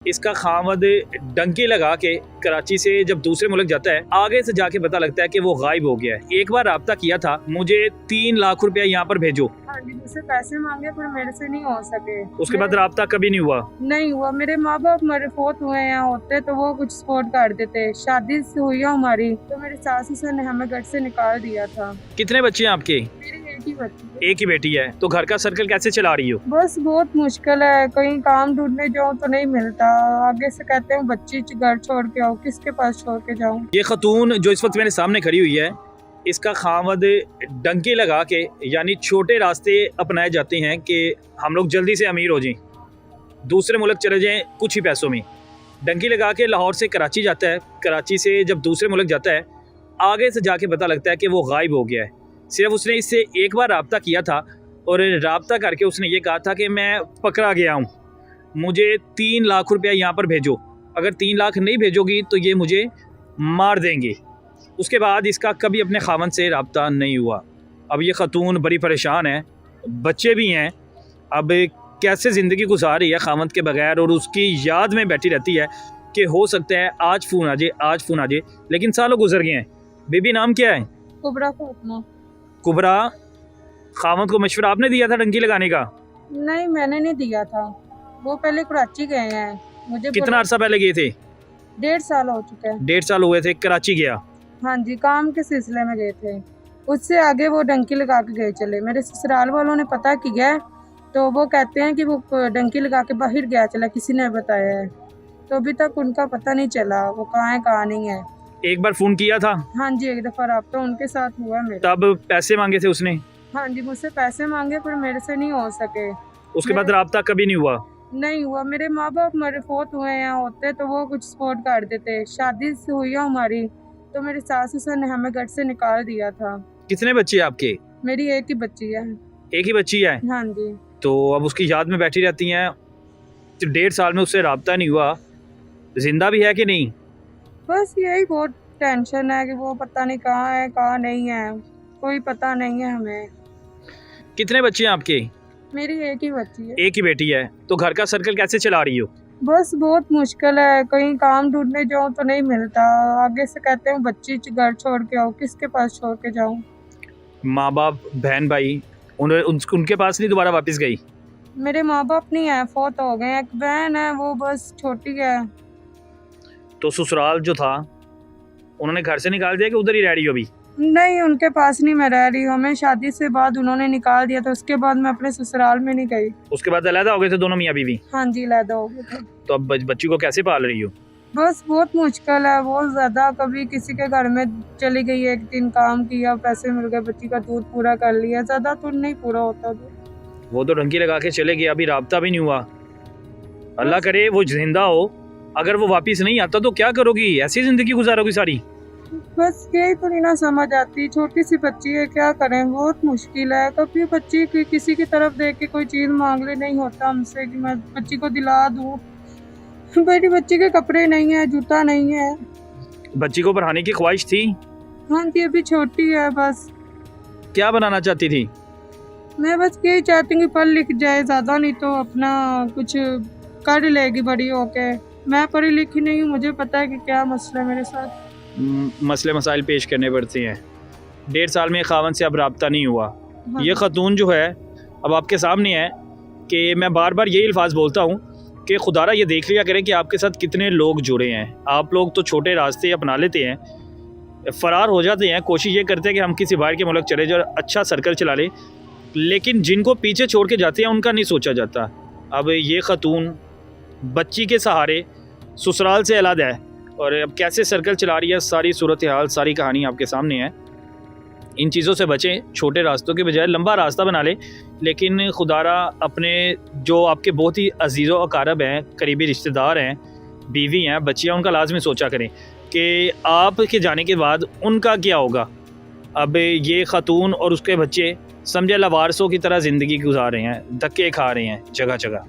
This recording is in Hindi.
इसका खामद डंकी लगा के कराची से जब दूसरे मुल्क जाता है, आगे से जाके पता लगता है कि वो गायब हो गया है। एक बार राब्ता किया था, मुझे 3 लाख रुपया यहाँ पर भेजो। हाँ जी, मुझसे पैसे मांगे पर मेरे से नहीं हो सके। उसके बाद राब्ता कभी नहीं हुआ? नहीं हुआ। मेरे माँ बाप मेरे फोत हुए यहाँ होते तो वो कुछ सपोर्ट कर देते। शादी से हुई है हमारी तो मेरी सास ससुर ने हमें घर से निकाल दिया था। कितने बच्चे हैं आपके? मेरी एक ही बच्ची है। एक ही बेटी है। तो घर का सर्कल कैसे चला रही हो? बस बहुत मुश्किल है, कहीं काम ढूंढने जाऊँ तो नहीं मिलता। आगे से कहते हैं बच्ची घर छोड़ के आओ, किसके पास छोड़ के जाऊँ। ये खतून जो इस वक्त मेरे सामने खड़ी हुई है, इसका खामद डंकी लगा के यानी छोटे रास्ते अपनाए जाते हैं कि हम लोग जल्दी से अमीर हो जाएं, दूसरे मुल्क चले जाएं कुछ ही पैसों में। डंकी लगा के लाहौर से कराची जाता है, कराची से जब दूसरे मुल्क जाता है, आगे से जाके पता लगता है कि वो गायब हो गया है। सिर्फ उसने इससे एक बार राब्ता किया था और राब्ता करके उसने ये कहा था कि मैं पकड़ा गया हूँ, मुझे 3 लाख रुपया यहाँ पर भेजो, अगर 3 लाख नहीं भेजोगी तो ये मुझे मार देंगे। उसके बाद इसका कभी अपने खामन से राब्ता नहीं हुआ। अब ये खतून बड़ी परेशान है, बच्चे भी हैं। अब कैसे ज़िंदगी गुजार रही है खामन के बगैर, और उसकी याद में बैठी रहती है कि हो सकता है आज फ़ोन आ जाए, आज फ़ोन आ जाए। लेकिन सालों गुजर गए हैं। बेबी नाम क्या है? कुबरा फातिमा। कुबरा, खामन को मशवरा आपने दिया था डंकी लगाने का? नहीं, मैंने नहीं दिया था। वो पहले कराची गए हैं। मुझे कितना अरसा पहले गए थे? 1.5 साल हो चुका है। 1.5 साल हुए थे। कराची गया? हाँ जी, काम के सिलसिले में गए थे। उससे आगे वो डंकी लगा के गए चले। मेरे ससुराल वालों ने पता किया तो वो कहते हैं कि वो डंकी लगा के बाहर गया चला, किसी ने बताया है। तो अभी तक उनका पता नहीं चला वो कहाँ है कहाँ नहीं है। एक बार फ़ोन किया था? हाँ जी, एक दफ़ा राब्ता उनके साथ हुआ मेरा। तब पैसे मांगे थे उसने? हाँ जी, मुझसे पैसे मांगे पर मेरे से नहीं हो सके। उसके बाद राब्ता कभी नहीं हुआ? नहीं हुआ। मेरे माँ बाप मेरे फोत हुए यहाँ होते तो वो कुछ सपोर्ट कर देते। शादी से हुई है हमारी तो मेरी सास ससुर ने हमें घर से निकाल दिया था। कितने बच्चे आपके? मेरी एक ही बच्ची है। एक ही बच्ची है? हाँ जी। तो अब उसकी याद में बैठी रहती हैं। तो 1.5 साल में उससे राब्ता नहीं हुआ, जिंदा भी है कि नहीं? बस यही बहुत टेंशन है कि वो पता नहीं कहाँ है कहाँ नहीं है, कोई पता नहीं है हमें। कितने बच्चे हैं आपके? मेरी एक ही बच्ची है। एक ही बेटी है। तो घर का सर्कल कैसे चला रही हो? बस बहुत मुश्किल है, कहीं काम ढूंढने जाऊँ तो नहीं मिलता। आगे से कहते हैं बच्ची घर छोड़ के आओ, किसके पास छोड़ के जाऊँ। माँ बाप, बहन भाई, उनके पास नहीं दोबारा वापस गई? मेरे माँ बाप नहीं है, फौत हो गए। एक बहन है, वो बस छोटी है। तो ससुराल जो था उन्होंने घर से निकाल दिया कि उधर ही रह रही हो अभी? नहीं, उनके पास नहीं मैं रह रही हूँ। हमें शादी से बाद उन्होंने निकाल दिया था, उसके बाद मैं अपने ससुराल में नहीं गई। उसके बाद अलग हो गए थे दोनों मियाँ बीवी? हाँ जी, अलग हो गए थे। तो अब बच्ची को कैसे पाल रही हो? बस बहुत मुश्किल है, बहुत ज़्यादा। कभी किसी के घर में चली गई, एक दिन काम किया, पैसे मिल गए, बच्ची का दूध पूरा कर लिया। ज़्यादा तो नहीं पूरा होता तो। वो तो डंकी लगा के चले गए, अभी राब्ता भी नहीं हुआ। अल्लाह करे वो जिंदा हो। अगर वो वापस नहीं आता तो क्या करोगी? ऐसी जिंदगी गुजारोगी सारी? बस यही तो नहीं ना समझ आती। छोटी सी बच्ची है, क्या करें, बहुत मुश्किल है। कभी बच्ची की किसी की तरफ देख के कोई चीज़ मांग ले, नहीं होता हमसे कि मैं बच्ची को दिला दूँ। मेरी बच्ची के कपड़े नहीं है, जूता नहीं है। बच्ची को पढ़ाने की ख्वाहिश थी? हाँ जी, अभी छोटी है। बस क्या बनाना चाहती थी? मैं बस यही चाहती हूँ कि पढ़ लिख जाए, ज़्यादा नहीं तो अपना कुछ कर लेगी बड़ी होके। मैं पढ़ी लिखी नहीं हूँ, मुझे पता है कि क्या मसला है मेरे साथ। मसले मसाइल पेश करने पड़ते हैं। 1.5 साल में खावन से अब राब्ता नहीं हुआ। हाँ। ये खतून जो है अब आपके सामने है कि मैं बार बार यही अल्फाज बोलता हूँ कि खुदारा ये देख लिया करें कि आपके साथ कितने लोग जुड़े हैं। आप लोग तो छोटे रास्ते अपना लेते हैं, फ़रार हो जाते हैं, कोशिश ये करते हैं कि हम किसी बाहर के मुल्क चले जाए, अच्छा सर्कल चला लें, लेकिन जिनको पीछे छोड़ के जाते हैं उनका नहीं सोचा जाता। अब ये खतून बच्ची के सहारे ससुराल से अलग है और अब कैसे सर्कल चला रही है, सारी सूरत हाल, सारी कहानी आपके सामने है। इन चीज़ों से बचें, छोटे रास्तों के बजाय लंबा रास्ता बना लें। लेकिन खुदारा अपने जो आपके बहुत ही अजीज़ व अकारब हैं, करीबी रिश्तेदार हैं, बीवी हैं, बच्चियाँ, उनका लाजमी सोचा करें कि आपके जाने के बाद उनका क्या होगा। अब ये खतून और उसके बच्चे समझे लवारसों की तरह ज़िंदगी गुजार रहे हैं, धक्के खा रहे हैं जगह जगह।